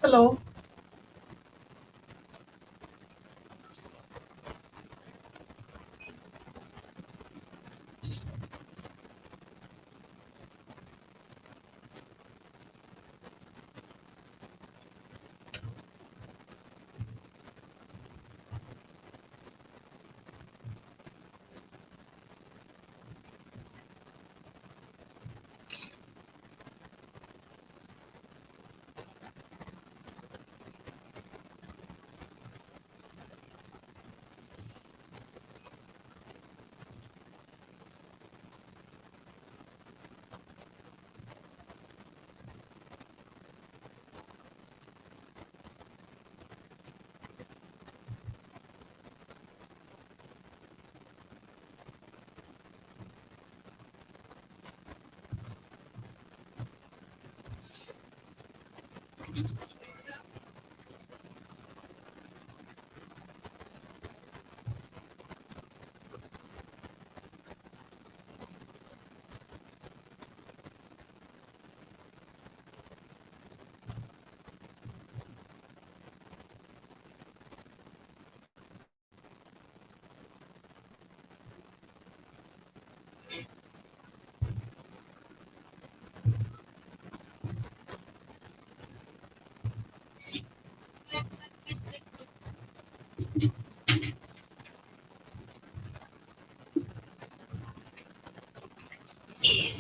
Hello.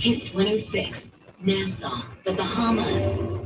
Hits 106, Nassau, the Bahamas.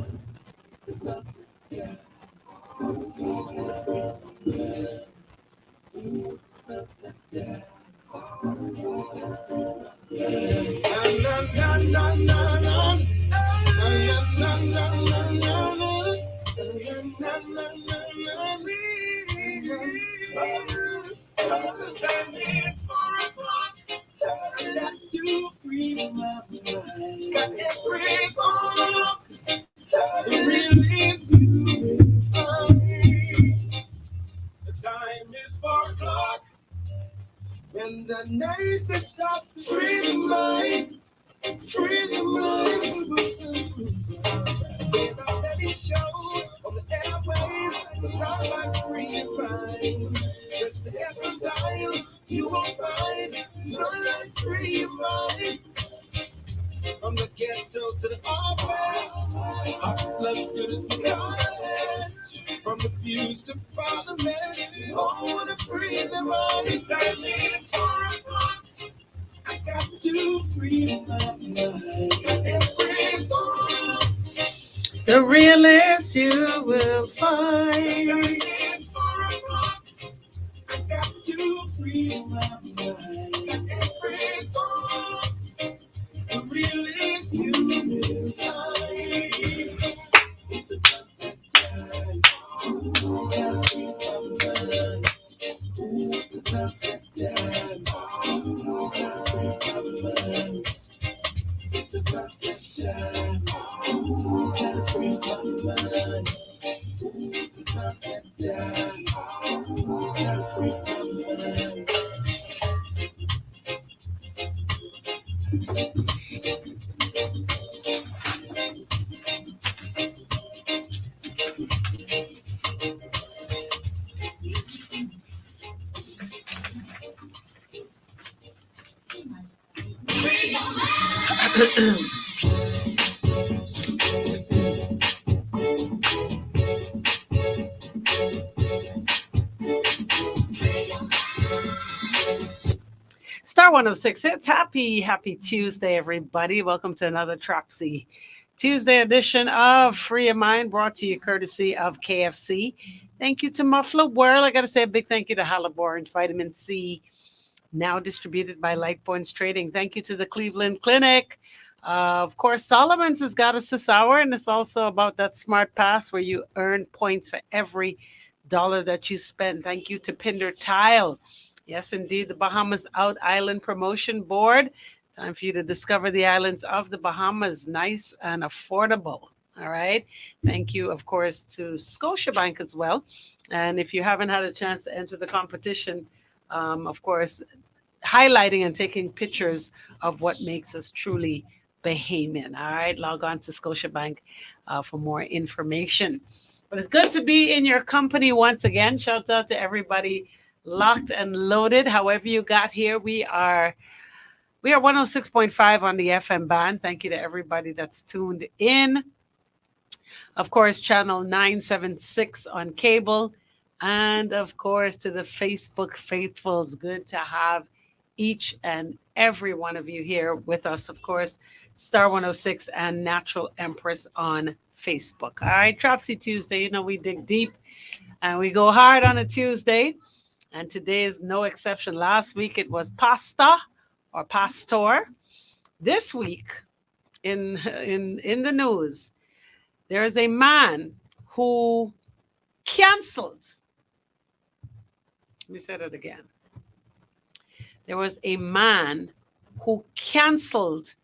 When the nation stops to free the mind, free the mind. There's a steady shows on the airways, but not like free your mind. Search the every dial, you will find none like free your mind. From the ghetto to the office, hustlers to the sky. from the fuse to parliament. Oh, wanna free them all. The time is 4 o'clock. I got to free my mind. Every song. The realest you will find. The time is 4 o'clock. I got to free my mind. Every song. The realest you will find. It's about that time. Oh, I free my mind. It's about that time. Oh, I free my mind. It's about that time. Oh, I free my mind. It's about that time. Oh, I free my mind. Star 106, it's happy Tuesday, everybody. Welcome to another Trapsy Tuesday edition of Free of Mind, brought to you courtesy of KFC. Thank you to Muffler World. I got to say a big thank you to Haliborn Vitamin C, now distributed by Light Points Trading. Thank you to the Cleveland Clinic. Of course, Solomon's has got us this hour, and it's also about that smart pass where you earn points for every dollar that you spend. Thank you to Pinder Tile. Yes, indeed, the Bahamas Out Island Promotion Board. Time for you to discover the islands of the Bahamas, nice and affordable. All right. Thank you, of course, to Scotiabank as well. And if you haven't had a chance to enter the competition, of course, highlighting and taking pictures of what makes us truly Bahamian. All right. Log on to Scotiabank for more information. But it's good to be in your company once again. Shout out to everybody locked and loaded. However you got here, we are 106.5 on the FM band. Thank you to everybody that's tuned in. Of course, channel 976 on cable. And of course, to the Facebook faithfuls, good to have each and every one of you here with us. Of course, Star 106 and Natural Empress on Facebook. All right, Trapsy Tuesday. You know, we dig deep and we go hard on a Tuesday. And today is no exception. Last week it was pasta or pastor. This week in the news, there is a man who canceled. Let me say that again. There was a man who canceled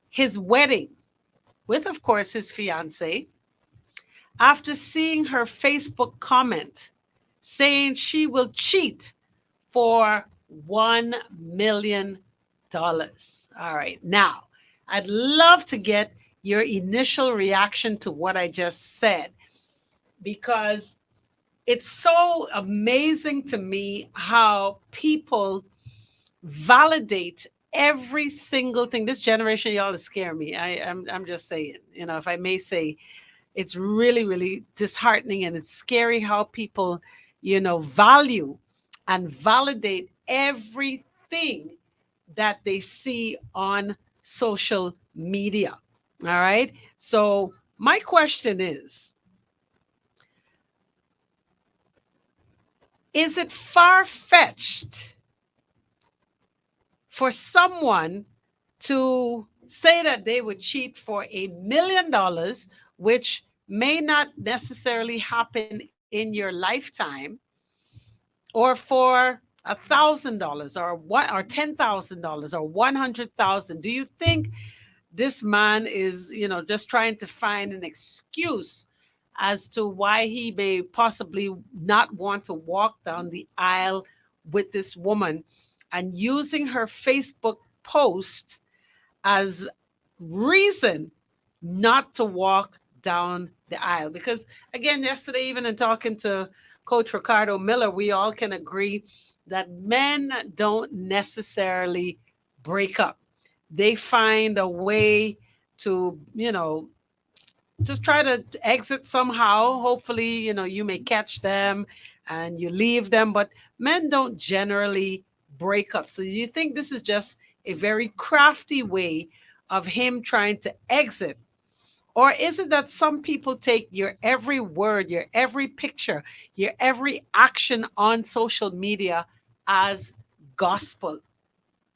his wedding with, of course, his fiancée after seeing her Facebook comment saying she will cheat for $1 million. All right. Now, I'd love to get your initial reaction to what I just said, because it's so amazing to me how people validate every single thing. This generation, y'all, is scaring me. I'm just saying, you know, if I may say, it's really, really disheartening, and it's scary how people, you know, value and validate everything that they see on social media. All right. So my question is it far-fetched for someone to say that they would cheat for $1 million, which may not necessarily happen in your lifetime, or for $1,000 or $10,000 or 100,000? Do you think this man is, you know, just trying to find an excuse as to why he may possibly not want to walk down the aisle with this woman, and using her Facebook post as reason not to walk down the aisle? Because again, yesterday, even in talking to Coach Ricardo Miller, we all can agree that men don't necessarily break up. They find a way to, you know, just try to exit somehow. Hopefully, you may catch them and you leave them. But men don't generally break up. So you think this is just a very crafty way of him trying to exit? Or is it that some people take your every word, your every picture, your every action on social media as gospel?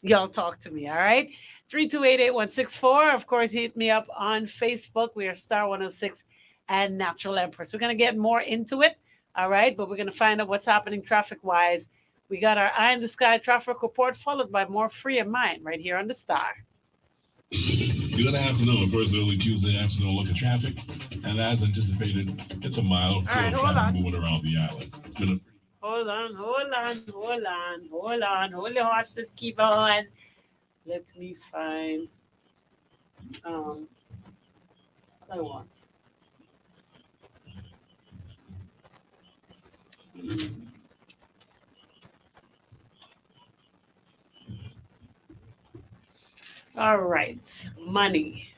Y'all talk to me, all right? 3288164. Of course, hit me up on Facebook. We are Star 106 and Natural Empress. We're going to get more into it, all right? But we're going to find out what's happening traffic wise. We got our Eye in the Sky traffic report, followed by more Free of Mind right here on the Star. Good afternoon. First early Tuesday afternoon look at traffic. And as anticipated, it's a mild All flow right, of hold traffic on. moving around the island. It's been a Hold on, hold on, hold on, hold on. Hold your horses, keep on. Let me find um what I want. All right, money.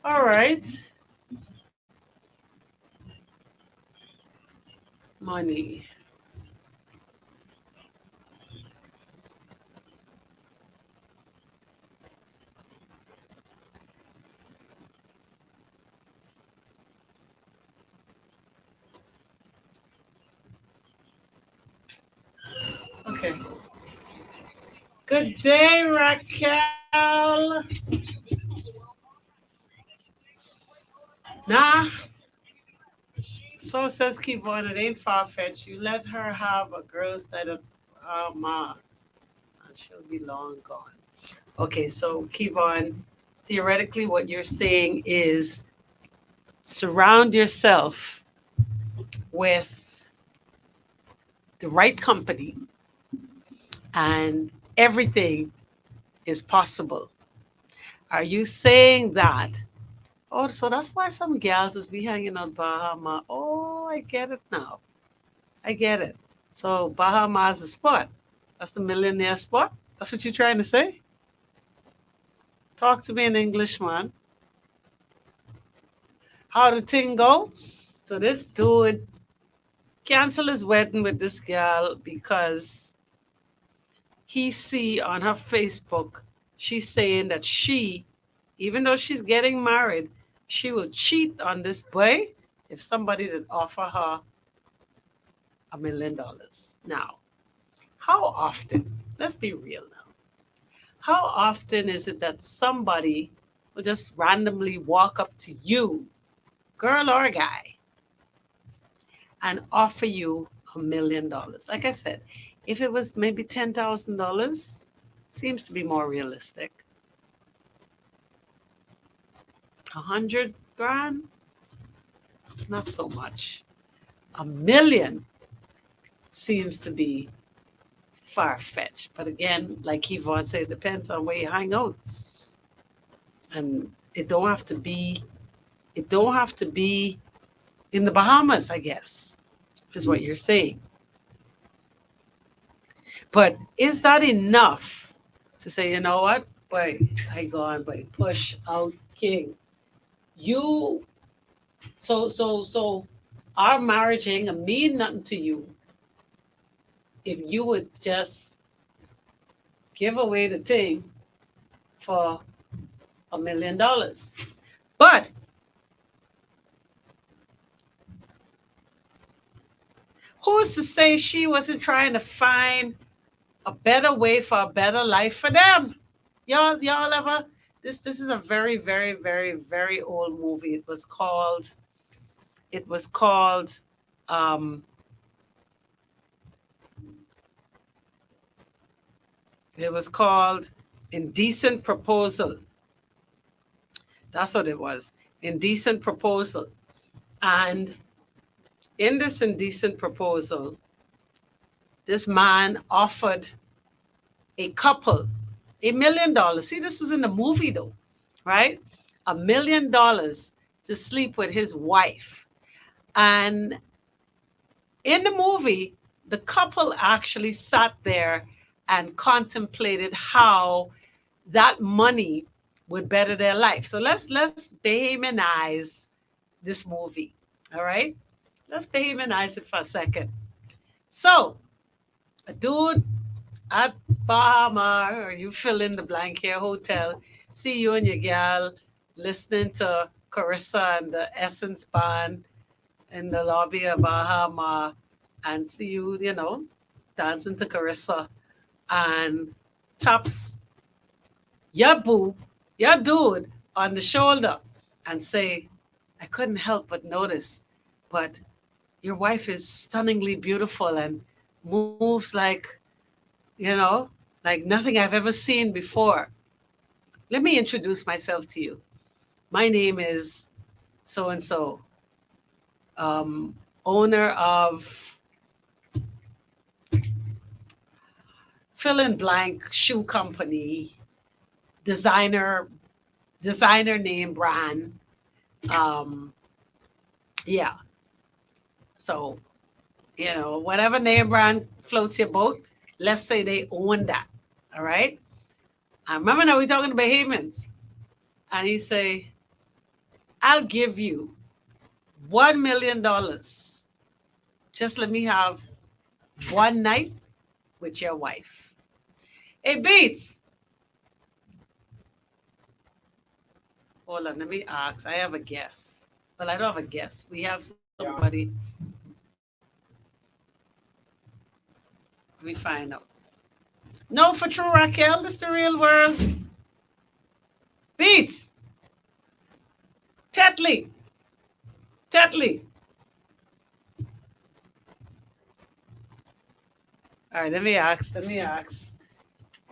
All right, money. Okay. Good day, Raquel. Nah, so says Keyboard, it ain't far fetched. You let her have a girl's that of ma, and she'll be long gone. Okay, so Keyboard, theoretically, what you're saying is surround yourself with the right company, and everything is possible. Are you saying that? Oh, so that's why some gals is be hanging out Bahama. Oh, I get it now. I get it. So Bahama is a spot. That's the millionaire spot. That's what you're trying to say? Talk to me in English, man. How the thing go? So this dude cancel his wedding with this girl because he see on her Facebook she's saying that she, even though she's getting married, she will cheat on this boy if somebody did offer her $1 million. Now, how often? Let's be real now. How often is it that somebody will just randomly walk up to you, girl or guy, and offer you $1 million? Like I said, if it was maybe $10,000, seems to be more realistic. 100 grand, not so much. $1 million seems to be far fetched. But again, like Yvonne said, it depends on where you hang out. And it don't have to be it don't have to be in the Bahamas, I guess, is what you're saying. But is that enough to say, you know what? Boy, I go on, boy, push out king. You so our marriage ain't gonna mean nothing to you if you would just give away the thing for $1 million. But who's to say she wasn't trying to find a better way for a better life for them? Y'all ever this is a very, very, very, very old movie. It was called um It was called Indecent Proposal. That's what it was. Indecent Proposal. And in this indecent proposal, this man offered a couple $1 million. See, this was in the movie though, right? $1 million to sleep with his wife. And in the movie, the couple actually sat there and contemplated how that money would better their life. So let's Bahamianize this movie. All right? Let's Bahamianize it for a second. So a dude at Bahama, or you fill in the blank here, hotel, see you and your gal listening to Carissa and the Essence Band in the lobby of Bahama, and see you, dancing to Carissa, and taps your boo, your dude on the shoulder and say, I couldn't help but notice, but your wife is stunningly beautiful and moves you know, like nothing I've ever seen before. Let me introduce myself to you. My name is so and so, owner of fill in blank shoe company, designer, designer name brand. Um, yeah. So, whatever name brand floats your boat, let's say they own that. All right. I remember now we're talking to Bahamians. And he say, I'll give you $1 million. Just let me have one night with your wife. Hey, Beats. Hold on, let me ask. I have a guess. Well, I don't have a guess. We have somebody. Let me find out. No, for true, Raquel. This the real world. Beats. Tetley. Tetley. All right, let me ask. Let me ask.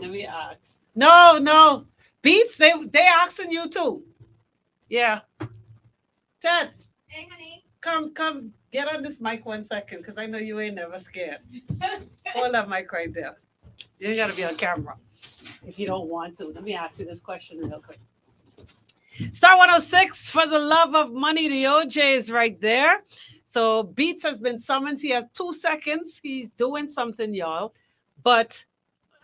Let me ask. No, no. Beats, they asking you too. Yeah. Ted, Hey, honey. come, get on this mic 1 second, because I know you ain't never scared. Hold that mic right there. You ain't gotta be on camera if you don't want to. Let me ask you this question real quick. Star 106 for the love of money. The OJ is right there. So Beats has been summoned. He has 2 seconds. He's doing something, y'all. But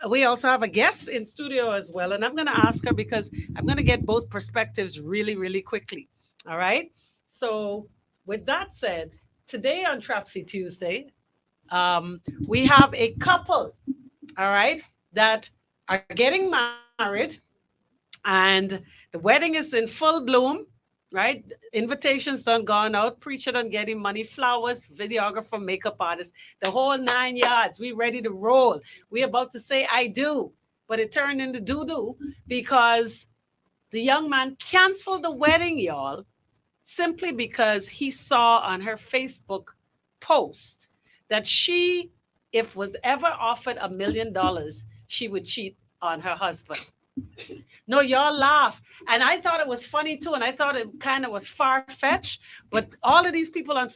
we also have a guest in studio as well. And I'm going to ask her because I'm going to get both perspectives really, really quickly. All right. So, with that said, today on Trapsy Tuesday, we have a couple, all right, that are getting married, and the wedding is in full bloom, right? Invitations done gone out, preacher done getting money, flowers, videographer, makeup artist, the whole 9 yards. We ready to roll. We about to say I do, but it turned into doo doo because the young man canceled the wedding, y'all, simply because he saw on her Facebook post that she, if was ever offered $1 million, she would cheat on her husband. No, y'all laugh. And I thought it was funny too. And I thought it kind of was far fetched. But all of these people on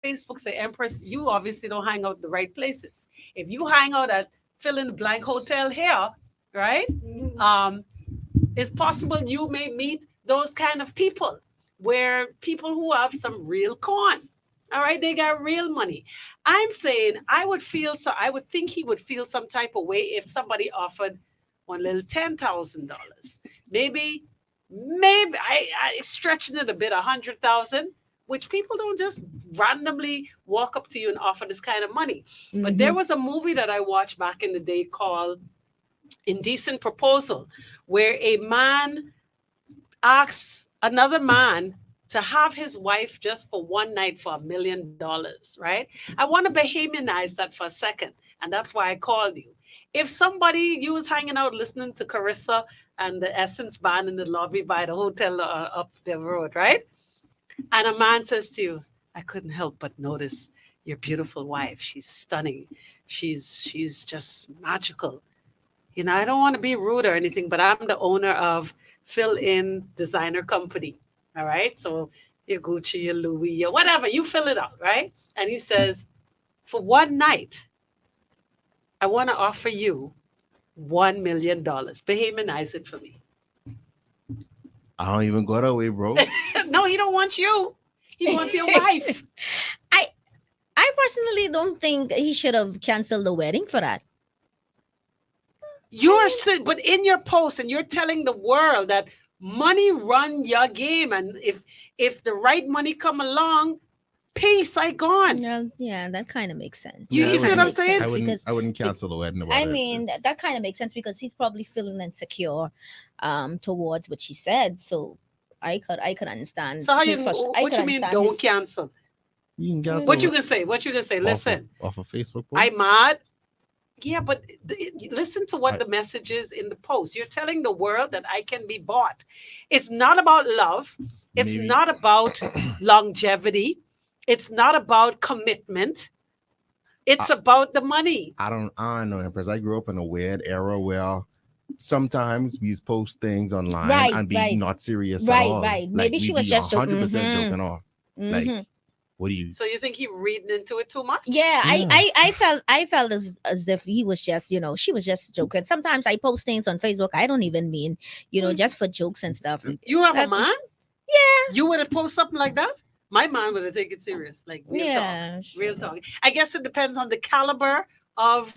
Facebook say, Empress, you obviously don't hang out in the right places. If you hang out at fill in the blank hotel here, right? Um, it's possible you may meet those kind of people where people who have some real coin. All right, they got real money. I'm saying I would think he would feel some type of way if somebody offered one little $10,000. Maybe I stretching it a bit, 100,000, which people don't just randomly walk up to you and offer this kind of money. But there was a movie that I watched back in the day called Indecent Proposal, where a man asks another man to have his wife just for one night for $1 million, right? I want to Bahamianize that for a second. And that's why I called you. If somebody, you was hanging out listening to Carissa and the Essence Band in the lobby by the hotel up the road, right? And a man says to you, I couldn't help but notice your beautiful wife. She's stunning. She's just magical. I don't want to be rude or anything, but I'm the owner of fill in designer company. All right. So your Gucci, your Louis, your whatever, you fill it out, right? And he says, for one night, I want to offer you $1 million. Behemanize it for me. I don't even go that way, bro. No, he don't want you. He wants your wife. I I personally don't think he should have canceled the wedding for that. But in your post, and you're telling the world that money run your game, and if the right money come along, peace, I gone. Yeah, that kind of makes sense. You- That you see kinda what I'm makes saying? sense because I wouldn't cancel the wedding about I it. mean that kind of makes sense because he's probably feeling insecure towards what she said. So I could understand. So how you his frustration. what you mean don't cancel? You can cancel What you it gonna say? What you gonna say? off Listen, off of Facebook. I post. mad. Yeah, but listen to what I- the message is in the post. You're telling the world that I can be bought. It's not about love. It's Maybe- not about longevity. It's not about commitment. It's about the money. I don't know, Empress. I grew up in a weird era where sometimes we post things online Right, and be right. not serious Right, at all. right. Like, Maybe she we was be just so- 100% mhm. joking off. Mhm. Like, what do you? So you think he reading into it too much? Yeah, Yeah. I felt as if he was just, she was just joking. Sometimes I post things on Facebook I don't even mean, just for jokes and stuff. You have a That's- man? Yeah. You would have post something like that? My man would have taken it serious. Like real Yeah, talk. Real talk. I guess it depends on the caliber of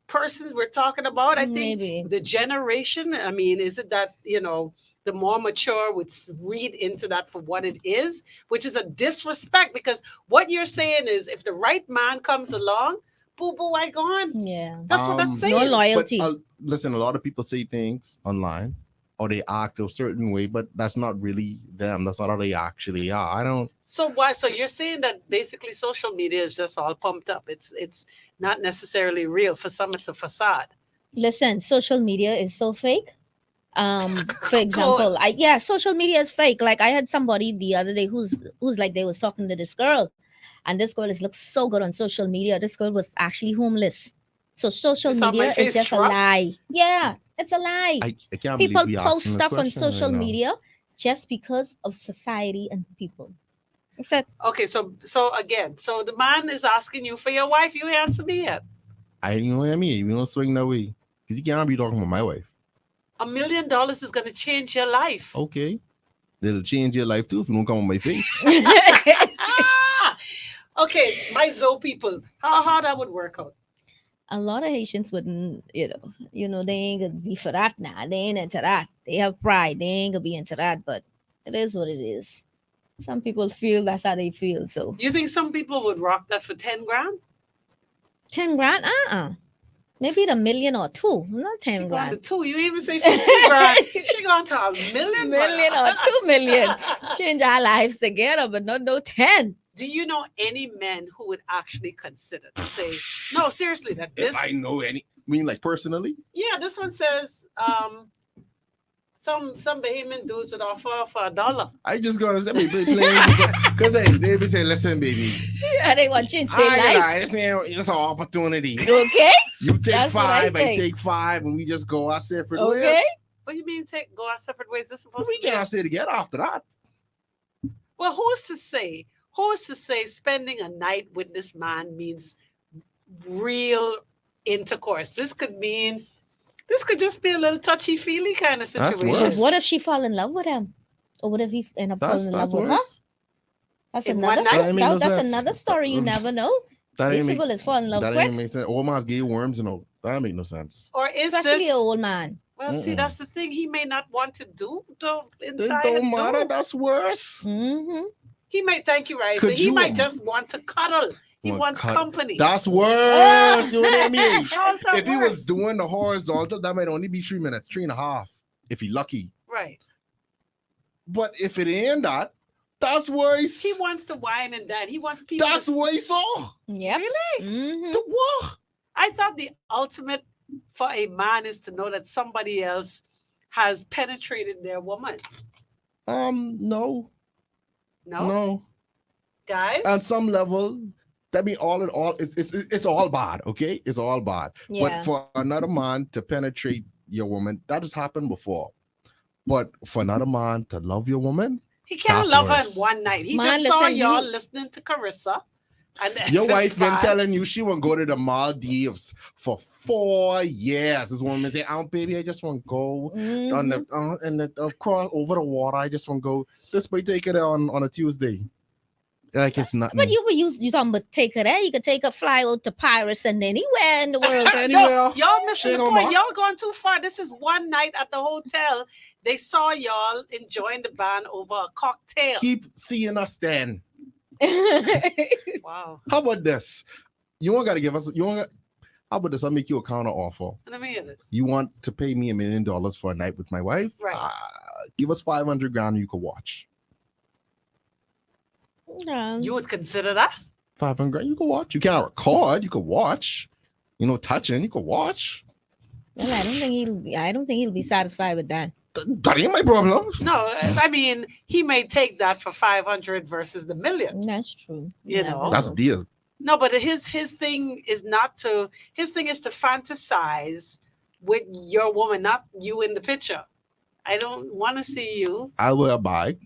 persons we're talking about. I think Maybe. the generation, I mean, is it that, the more mature would read into that for what it is, which is a disrespect, because what you're saying is if the right man comes along, boo boo, I gone. Yeah. That's what that's saying. No But loyalty. listen, a lot of people say things online or they act a certain way, but that's not really them. That's not how they actually are. I don't. So why? So you're saying that basically social media is just all pumped up. It's not necessarily real. For some, it's a facade. Listen, social media is so fake. For example, social media is fake. Like I had somebody the other day who's like they was talking to this girl, and this girl is looks so good on social media. This girl was actually homeless. So social You saw my media is face just drop? a lie. Yeah, it's a lie. I can't People believe we post asking this stuff on question right social now. media just because of society and people. That's it. Okay, so again, so the man is asking you for your wife. You answer me yet. You know what I mean? We don't swing that way. Because you can't be talking about my wife. $1 million is going to change your life. Okay. It'll change your life too if you don't come on my face. Ah! Okay, my Zoe people, how that would work out? A lot of Haitians wouldn't, they ain't gonna be for that now. They ain't into that. They have pride. They ain't gonna be into that. But it is what it is. Some people feel that's how they feel. So You think some people would rock that for 10 grand? 10 grand, maybe the million or two, not She 10 gone to grand. 2. You even say 50 grand. She gone to $1 million. Million or 2 million. Change our lives together, but not no 10. Do you know any men who would actually consider to say, no, seriously, that this, If I know any, like personally, yeah, this one says, some Bahamian dudes would offer for $1. I just gonna say, baby, because hey, they be saying, listen, baby, Yeah, they want to change I their ain't life. gonna lie, it's an opportunity. Okay? You take That's what I 5, I say. take 5, and we just go our separate Okay. ways. What do you mean go our separate ways? This is supposed We to be can't stay together after that. Well, who's to say? Who's to say spending a night with this man means real intercourse? This could just be a little touchy-feely kind of That's situation. But worse. what if she fall in love with him? Or what if he end up falling in love That's with her? worse. That's In another one night? That ain't make no that's sense. another story you never know. That These ain't make people is fall in love that quick, ain't make sense. Almost gay worms, that ain't make no sense. Or is especially this? an old man. Well, see, Mm-mm. that's the thing. He may not want to do the It inside. don't and matter. do. That's worse. Mm-hmm. He might thank you, right? So Could he you might im- just want to cuddle. He Want wants cut- company. That's worse. You know what I mean? How's that If he work? was doing the horizontal, that might only be 3 minutes, 3.5, if he lucky. Right. But if it ain't that, that's worse. He wants to wine and dine. He wants people. That's to... worse. Oh, Yep. Really? Mm-hmm. the what? I thought the ultimate for a man is to know that somebody else has penetrated their woman. No, No, no. guys. At some level, That mean all in all, it's all bad. Okay, it's all bad. Yeah. But for another man to penetrate your woman, that has happened before. But for another man to love your woman, He can't that's love her in worse. one night. He Man, just saw listen, y'all you- listening to Carissa. And Your wife been Essence telling you she won't go to the Maldives for 4 years. This woman say, "Oh, baby, I just want to go on the and across over the water. I just want to go." This boy take it on a Tuesday, like it's nothing. But you talking about take her there? You could take a fly out to Paris and anywhere in the world. Anywhere. No, y'all missing Shit the on point. my- Y'all going too far. This is one night at the hotel. They saw y'all enjoying the band over a cocktail. Keep seeing us then. Wow. How about this? You want gotta give us. You want. How about this? I'll make you a counter offer. Let me hear this. You want to pay me $1 million for a night with my wife? Right. Give us 500 grand. You can watch. You would consider that? 500 grand. You can watch. You can't record. You can watch. You know, touching. You can watch. Well, I don't think he'll be satisfied with that. That ain't my problem. No, I mean, he may take that for 500 versus the $1 million. That's true. You know. That's the deal. No, but his thing is not to. His thing is to fantasize with your woman, not you in the picture. I don't want to see you. I'll wear a bag.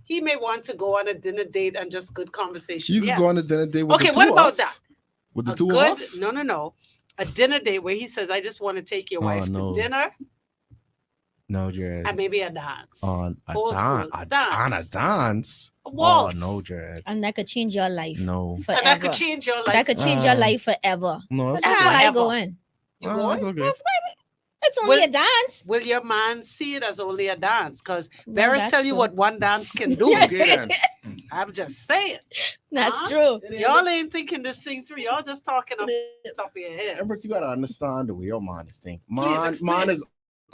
He may want to go on a dinner date and just good conversation. You can Yeah. go on a dinner date with Okay, the two what of about us. that? With the A two good, of us? no. A dinner date where he says, "I just want to take your Oh, wife no. to dinner No, Jared. and maybe a dance." On a, Old dan- school a, dance. on a dance? A waltz. Oh, no, Jared. And that could change your life No. forever. And that could change your life. That could change your life forever. No, What it's the hell I forever. going? You Oh, going? it's okay. It's only Well, a dance. Will your man see it as only a dance? Because Well, Barris that's tell you true. what one dance can do. Okay, then. I'm just saying. That's Huh? true. Y'all ain't thinking this thing through. Y'all just talking off the top of your head. Empress, you gotta understand the way your man is thinking. Please explain. Man is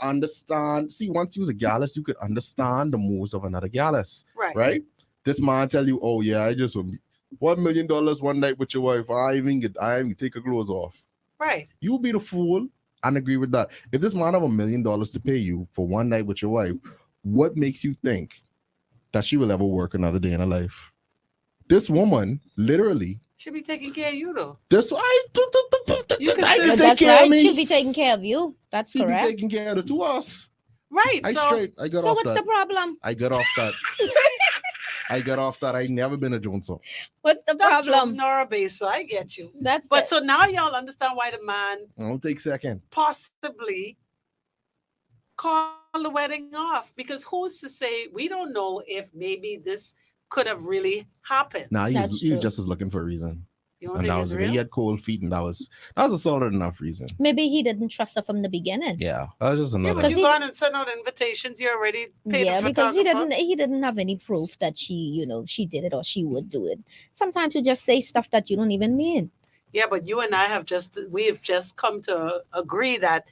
understand. See, once you was a gallus, you could understand the moves of another gallus, Right. right? This man tell you, "Oh yeah, I just want $1 million one night with your wife. I even take her clothes off." Right. You be the fool and agree with that. If this man have $1 million to pay you for one night with your wife, what makes you think that she will ever work another day in her life? This woman, literally, Should be taking care of you though. this I You can I still- can But take that's care of right. me. She'll be taking care of you. That's She be correct. taking care of the two of us. Right. I so straight. I got So off what's that. the problem? I got off that. I got off that. I never been a Joneso. What's the that's true. problem? Nora Base, so I get you. That's But the- so now y'all understand why the man I don't take second. possibly called the wedding off. Because who's to say we don't know if maybe this could have really happened. Nah, he That's was, he was true. just as looking for a reason. You don't And think that it's was it. real? He had cold feet, and that was a solid enough reason. maybe he didn't trust her from the beginning. Yeah. That was just Yeah, another. but Because you he- gone and sent out invitations. You already paid Yeah, the because photographer. he didn't have any proof that she did it or she would do it. Sometimes you just say stuff that you don't even mean. Yeah, but you and I have just come to agree that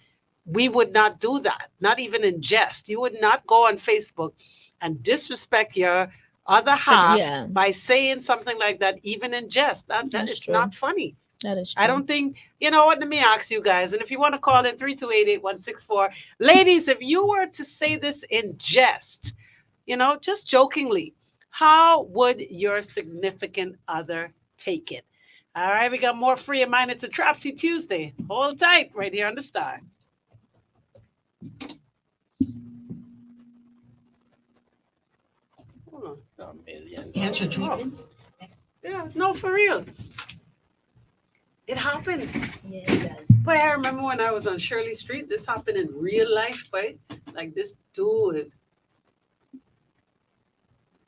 we would not do that, not even in jest. You would not go on Facebook and disrespect your other half yeah. by saying something like that, even in jest. That That's it's true. not funny. That is true. I don't think, you know what, let me ask you guys, and if you want to call in 328-8164, ladies, if you were to say this in jest, just jokingly, how would your significant other take it? All right, we got more free of mine. It's a Trapsy Tuesday. Hold tight right here on the Star. Hold on, $1 million. Cancer treatments? Yeah, no, for real. It happens. Yeah, it does. But I remember when I was on Shirley Street, this happened in real life, right? Like this dude,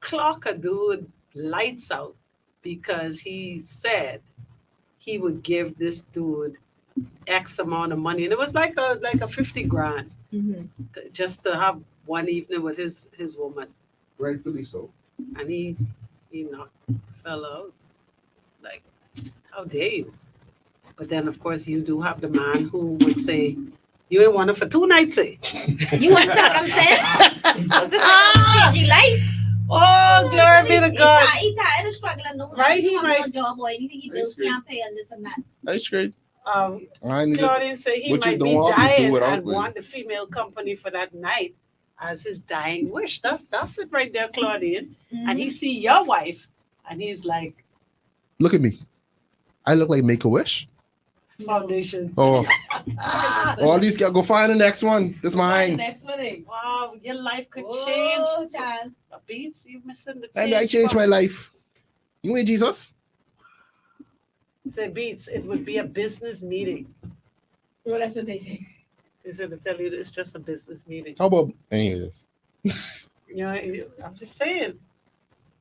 clock a dude lights out because he said he would give this dude X amount of money. And it was like a 50 grand Mhm. just to have one evening with his woman. Rightfully so. And he knocked the fella out. Like, how dare you? But then, of course, you do have the man who would say, you ain't want it for 2 nights, eh? You want something? This is changing life. Oh, glory be to God. He tired of struggling. No, Right, he he have might- no job or anything. He bills can't pay and this and that. That's great. Um, I need it. Claudine said he What you might don't be want to do dying without and me. want the female company for that night as his dying wish. That's it right there, Claudine. And he see your wife, and he's like, Look at me. I look like Make a Wish. Foundation. Oh, all these go find the next one. This mine. Next one. Wow, your life could Oh, change. child. Beats, you missing the And I changed my life. You ain't Jesus. Say Beats, it would be a business meeting. Well, that's what they say. They said to tell you it's just a business meeting. How about anyways? You know, I'm just saying.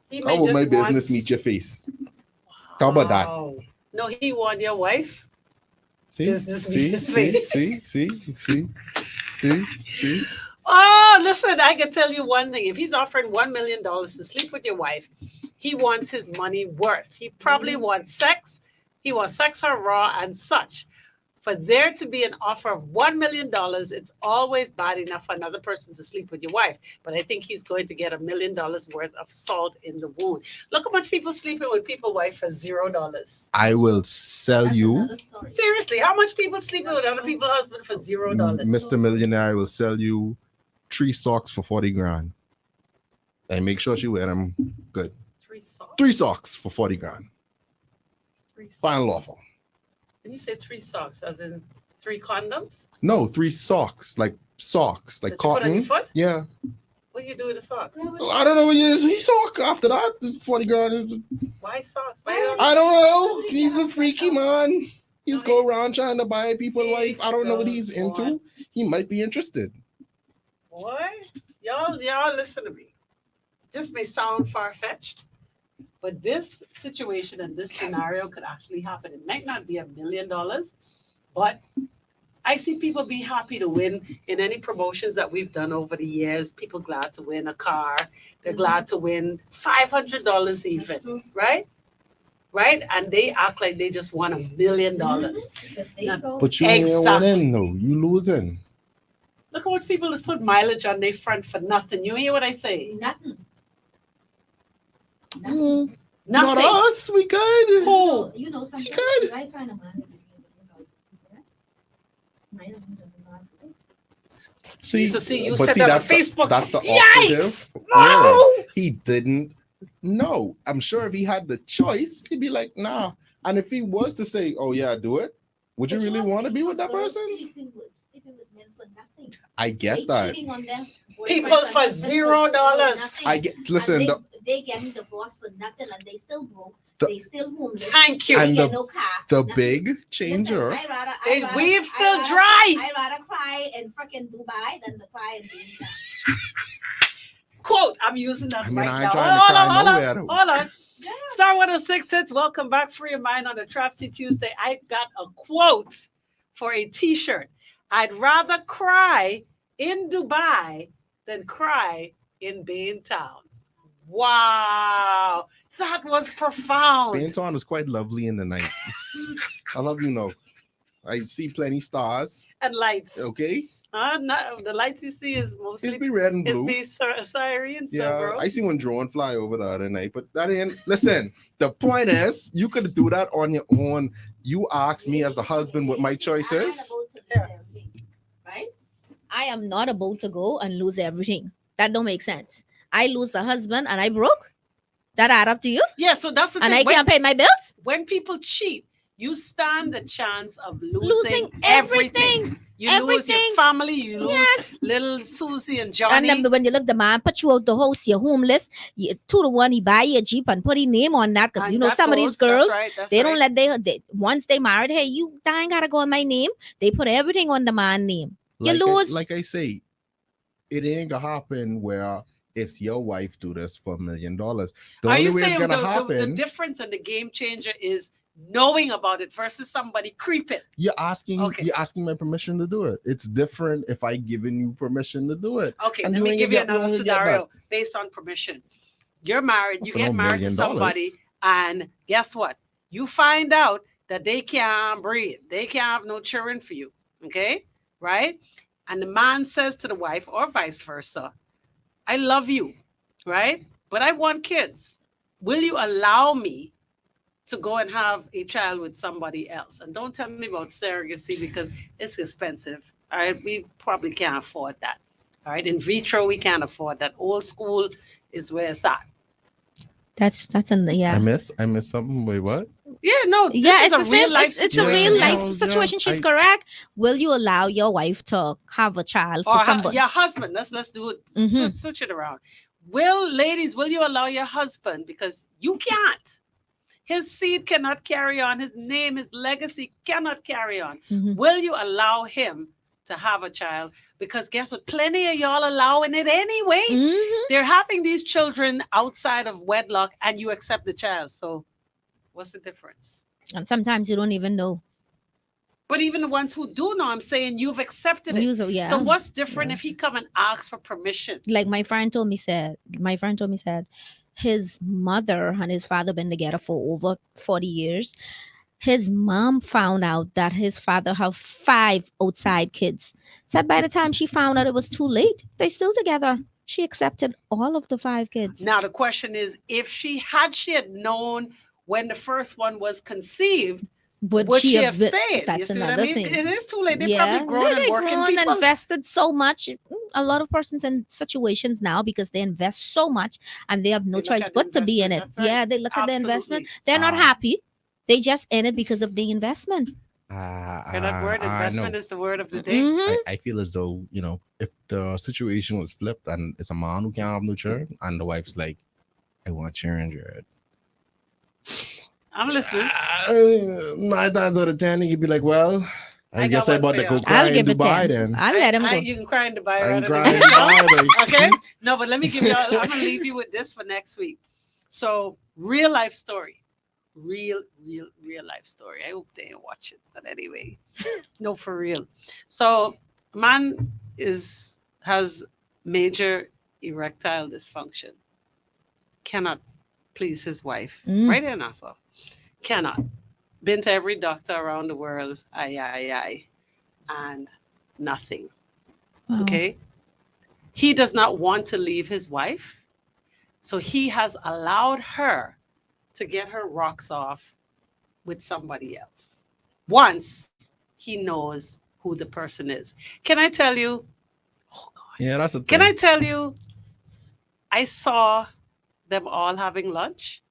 He How may about just my want- business meet your face? How about that? Wow. No, he want your wife. See, Business see, meet your see, face. see. Oh, listen, I can tell you one thing. If he's offering $1 million to sleep with your wife, he wants his money worth. He probably wants sex. He wants sex or raw and such. For there to be an offer of $1 million, it's always bad enough for another person to sleep with your wife. But I think he's going to get $1 million worth of salt in the wound. Look how much people sleeping with people's wife for $0. I will sell That's you, another story. Seriously, how much people sleeping with other people's husband for $0? Mr. Millionaire. I will sell you 3 socks for 40 grand, and make sure she wear them good. 3 socks. 3 socks for 40 grand. 3 socks. Final offer. When you say 3 socks, as in 3 condoms? No, 3 socks, like That you put on cotton. your foot? Yeah. What do you do with the socks? I don't know what it is. He sock after that. 40 grand. Why socks? Why don't I don't know. He's a freaky man. He's go around trying to buy people wife. I don't know what he's into. He might be interested. Boy, y'all listen to me. This may sound far-fetched, but this situation and this scenario could actually happen. It might not be $1 million, but I see people be happy to win in any promotions that we've done over the years. People glad to win a car. They're glad to win $500 even, right? Right? And they act like they just won $1 million. Because they Now, so But you ain't Exactly. winning, no. You losing. Look at what people put mileage on their front for nothing. You hear what I say? nothing. Mm, Nothing. Not us. We good. Who? You know something? Good. If I find a man that my husband doesn't know how to do. See, you but said see, that on that's Facebook. That's the Yikes! operative. No! word. He didn't know. I'm sure if he had the choice, he'd be like, nah. And if he was to say, oh yeah, do it, would you But really know, want to be people with that girls person? Sleeping with men for nothing. I They get that. cheating on them. People boyfriend for husband $0. nothing. I get. And Listen, they getting divorced for nothing, and they still broke. The- They still homeless. Thank you. They And get the- no car. the nothing. big Listen, changer. They weave still dry. I'd rather cry in freaking Dubai than to cry in Vietnam. Quote, I'm using that I mean, right I now. ain't trying to cry nowhere, though. Hold on. Star 106 hits. Welcome back. Free your mind on a Trapsy Tuesday. I got a quote for a t-shirt. I'd rather cry in Dubai than cry in Baintown. Wow. That was profound. Banton is quite lovely in the night. I love you know. I see plenty stars. And lights. Okay, No, the lights you see is mostly it's be red and it's blue. be sirens, Yeah, bro. I see one drone fly over the other night, but that ain't. Listen, the point is, you could do that on your own. You ask me as the husband what my choice I'm not is. about to do everything, right? I am not about to go and lose everything. That don't make sense. I lose a husband and I broke. That add up to you? Yeah, so that's the And I thing. can't pay my bills? When people cheat, you stand the chance of losing Losing everything. everything. You lose your everything. family, you lose Yes. little Susie and And Johnny. then when you look, the man put you out the house, you're homeless. You, 2 to 1, he buy you a Jeep and put his name on that. Because And you know, that some of these goes, girls, that's they right. don't let they once they married, hey, you ain't gotta go on my name. They put everything on the man name. You lose. Like I say, it ain't gonna happen where it's your wife do this for $1 million. The Are only you way it's saying gonna the happen, difference and the game changer is knowing about it versus somebody creeping? you're asking Okay. my permission to do it. It's different if I giving you permission to do it. Okay, And let you me ain't give you gonna get- another you ain't gonna get scenario based on permission. You're married, you For get no married to $1 million. somebody, and guess what? You find out that they can't breathe, they can't have no children for you. Okay, right? And the man says to the wife, or vice versa, I love you, right? But I want kids. Will you allow me to go and have a child with somebody else? And don't tell me about surrogacy because it's expensive. All right, we probably can't afford that. All right, in vitro, we can't afford that. Old school is where it's at. That's in the I miss something. Wait, what? Yeah, no, this Yeah, is it's a the real same. life It's a situation. real Yeah, life no, yeah, situation. She's I- correct. Will you allow your wife to have a child for Or somebody? your husband. Let's do it. Mhm. Switch it around. Ladies, will you allow your husband, because you can't? His seed cannot carry on. His name, his legacy cannot carry on. Mhm. Will you allow him to have a child? Because guess what? Plenty of y'all allowing it anyway. Mhm. They're having these children outside of wedlock, and you accept the child. So, what's the difference? And sometimes you don't even know. But even the ones who do know, I'm saying you've accepted it. Yeah. So what's different Yeah. if he come and asks for permission? Like my friend told me said his mother and his father been together for over 40 years. His mom found out that his father have 5 outside kids. Said by the time she found out it was too late, they still together. She accepted all of the 5 kids. Now the question is, if she had known when the first one was conceived, would she have stayed? That's You see what I another mean? thing. It is too late. They Yeah, probably grown and they working grown people. and invested so much. A lot of persons in situations now because they invest so much and they have no They look choice at the but to be in it. investment, that's right. Yeah, they look at the investment. Absolutely. They're not Ah. happy. They just in it because of the investment. And that word I investment know. is the word of the day. Mhm. I feel as though, if the situation was flipped and it's a man who can't have no children and the wife's like, I want children, Jared. I'm listening. 9 times out of 10, he'd be like, well, I I guess got I one about for to you. go I'll cry in give it Dubai 10. then. I'll let him go. You can cry in Dubai I rather can than cry in here. Dubai. Like, Okay. No, but let me give you. I'm gonna leave you with this for next week. So, real life story, real life story. I hope they ain't watch it, but anyway, no, for real. So, man has major erectile dysfunction. Cannot please his wife. Mm. Right in Nassau. Cannot. Been to every doctor around the world. Aye, and nothing. Wow. Okay. He does not want to leave his wife. So he has allowed her to get her rocks off with somebody else once he knows who the person is. Can I tell you? Oh God. yeah, that's a thing. Can I tell you? I saw them all having lunch.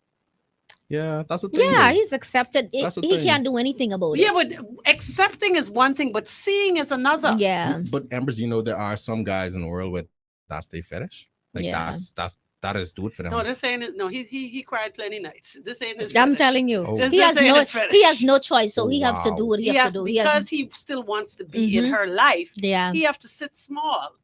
Yeah, that's the thing. Yeah, though. he's accepted. That's the He thing. can't do anything about Yeah, it. but accepting is one thing, but seeing is another. Yeah. But Embers, there are some guys in the world where that's their fetish. Like Yeah. that is do it for them. No, this ain't it. No, he cried plenty nights. This ain't his. I'm fetish. telling you. Oh. This- He this has ain't no his fetish. he has no choice. So Oh, he have to do wow. what he He has has, to do. because he still wants to be in Mhm. her life. Yeah. He have to sit small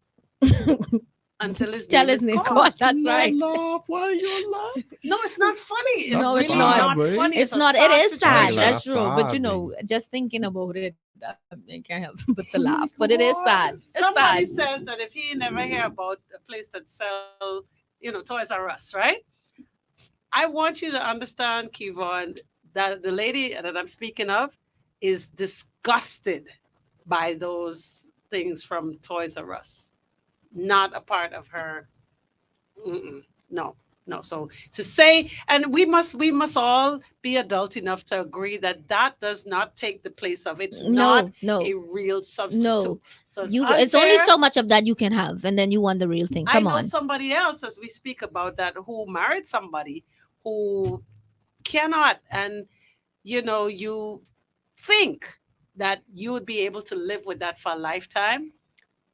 until his Tell name his is name. called. That's You right. laugh. Why you laugh? No, it's not funny. It's No, really it's not. not Boy. funny. It's a not. It sad is sad. situation. That's That's true. But sad, just thinking about it, I can't help but to laugh. But it is sad. It's Somebody sad. says that if he never hear about a place that sell, Toys R Us, right? I want you to understand, Kevon, that the lady that I'm speaking of is disgusted by those things from Toys R Us. Not a part of her. No. So to say, and we must all be adult enough to agree that does not take the place of. It's not No. a real substitute. No. So It's only unfair. so much of that you can have, and then you want the real thing. I Come know on. somebody else, as we speak about that, who married somebody who cannot, and you think that you would be able to live with that for a lifetime.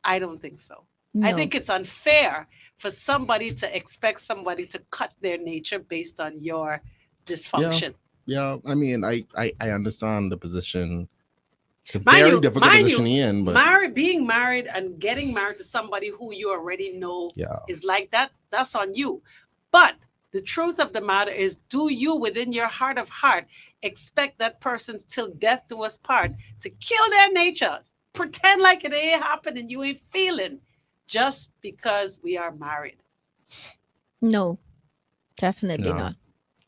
I don't think so. I No. think it's unfair for somebody to expect somebody to cut their nature based on your dysfunction. Yeah, I mean, I understand the position, the Mind very you- difficult mind position you, he in, but Being married and getting married to somebody who you already know yeah, is like that, that's on you. But the truth of the matter is, do you within your heart of heart expect that person till death do us part to kill their nature, pretend like it ain't happened and you ain't feeling just because we are married? No. Definitely No. not.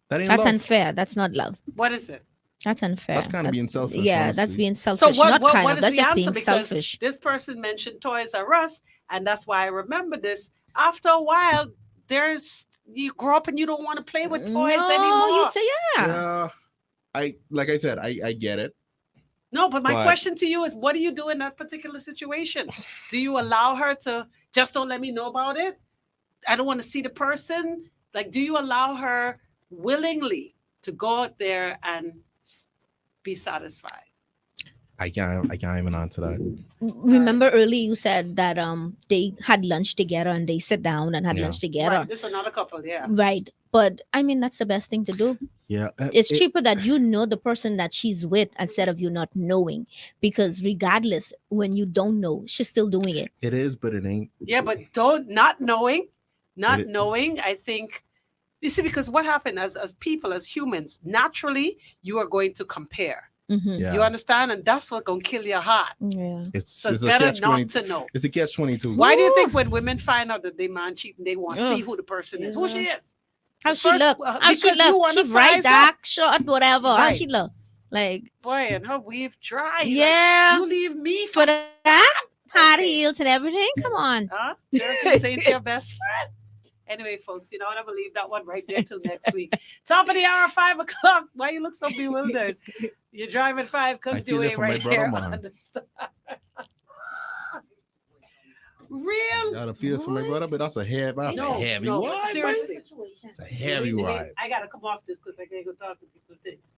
that ain't That's love. unfair. That's not love. What is it? That's unfair. That's kind of being selfish. Yeah, that's honestly. being So selfish. Not kind what of. is That's the just answer? being Because selfish. this person mentioned Toys R Us, and that's why I remember this. After a while, you grow up and you don't want to play with toys No, anymore. you'd say yeah. Yeah, like I said, I get it. No, but my But- question to you is, what do you do in that particular situation? Do you allow her to just don't let me know about it? I don't want to see the person. Like, do you allow her willingly to go out there and be satisfied. I can't even answer that. Remember early you said that they had lunch together and they sit down and had Yeah. lunch together. Right. This is another couple, yeah. Right. But I mean that's the best thing to do. Yeah. It's cheaper that you know the person that she's with instead of you not knowing. Because regardless, when you don't know, she's still doing it. It is, but it ain't. Yeah, but not knowing, It- I think you see, because what happened as people, as humans, naturally you are going to compare. Mhm. Yeah. You understand? And that's what's gonna kill your heart. Yeah. So it's it's a better catch not 20 to know. It's a catch 22. Why do you think when women find out that they man cheating, they want to see Ugh. who the person is, who she is? How The she first- look? How she because you look? wanna She bright, size up. dark, short, whatever. How Right. she look? Like Boy, and her weave dry. Yeah. Like, you leave me for that high Okay. heels and everything. Come on. Huh? Jerky's ain't your best friend. Anyway, folks, you know what? I'm gonna leave that one right there till next week. Top of the hour, 5 o'clock. Why you look so bewildered? You're driving 5 I comes feel your it way from my right brother, here man. on the Star. Real. Got to feel it for my brother, but that's a heavy. That's No, a heavy no, ride. seriously. It's a heavy ride. I gotta come off this because I can't go talk to people.